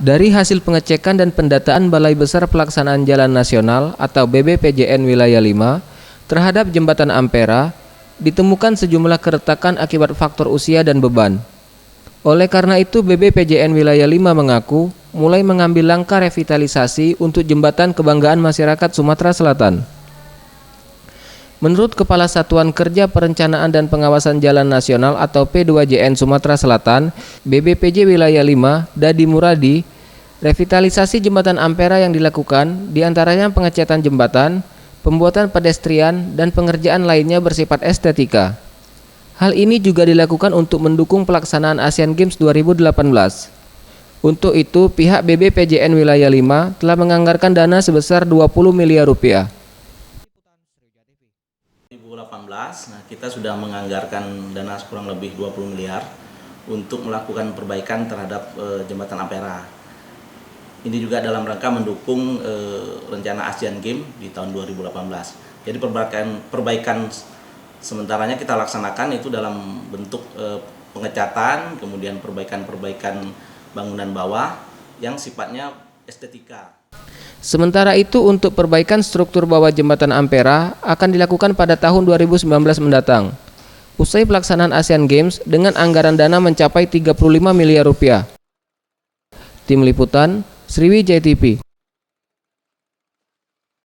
Dari hasil pengecekan dan pendataan Balai Besar Pelaksanaan Jalan Nasional atau BBPJN Wilayah 5 terhadap Jembatan Ampera, ditemukan sejumlah keretakan akibat faktor usia dan beban. Oleh karena itu, BBPJN Wilayah 5 mengaku mulai mengambil langkah revitalisasi untuk jembatan kebanggaan masyarakat Sumatera Selatan. Menurut Kepala Satuan Kerja Perencanaan dan Pengawasan Jalan Nasional atau P2JN Sumatera Selatan, BBPJ Wilayah 5, Dadi Muradi, revitalisasi Jembatan Ampera yang dilakukan diantaranya pengecatan jembatan, pembuatan pedestrian, dan pengerjaan lainnya bersifat estetika. Hal ini juga dilakukan untuk mendukung pelaksanaan Asian Games 2018. Untuk itu, pihak BBPJN Wilayah 5 telah menganggarkan dana sebesar 20 miliar rupiah. 2018, kita sudah menganggarkan dana kurang lebih 20 miliar untuk melakukan perbaikan terhadap Jembatan Ampera. Ini juga dalam rangka mendukung rencana Asian Games di tahun 2018. Jadi perbaikan sementaranya kita laksanakan itu dalam bentuk pengecatan, kemudian perbaikan bangunan bawah yang sifatnya estetika. Sementara itu, untuk perbaikan struktur bawah Jembatan Ampera akan dilakukan pada tahun 2019 mendatang, usai pelaksanaan Asian Games dengan anggaran dana mencapai 35 miliar rupiah. Tim Liputan, Sriwijaya TV.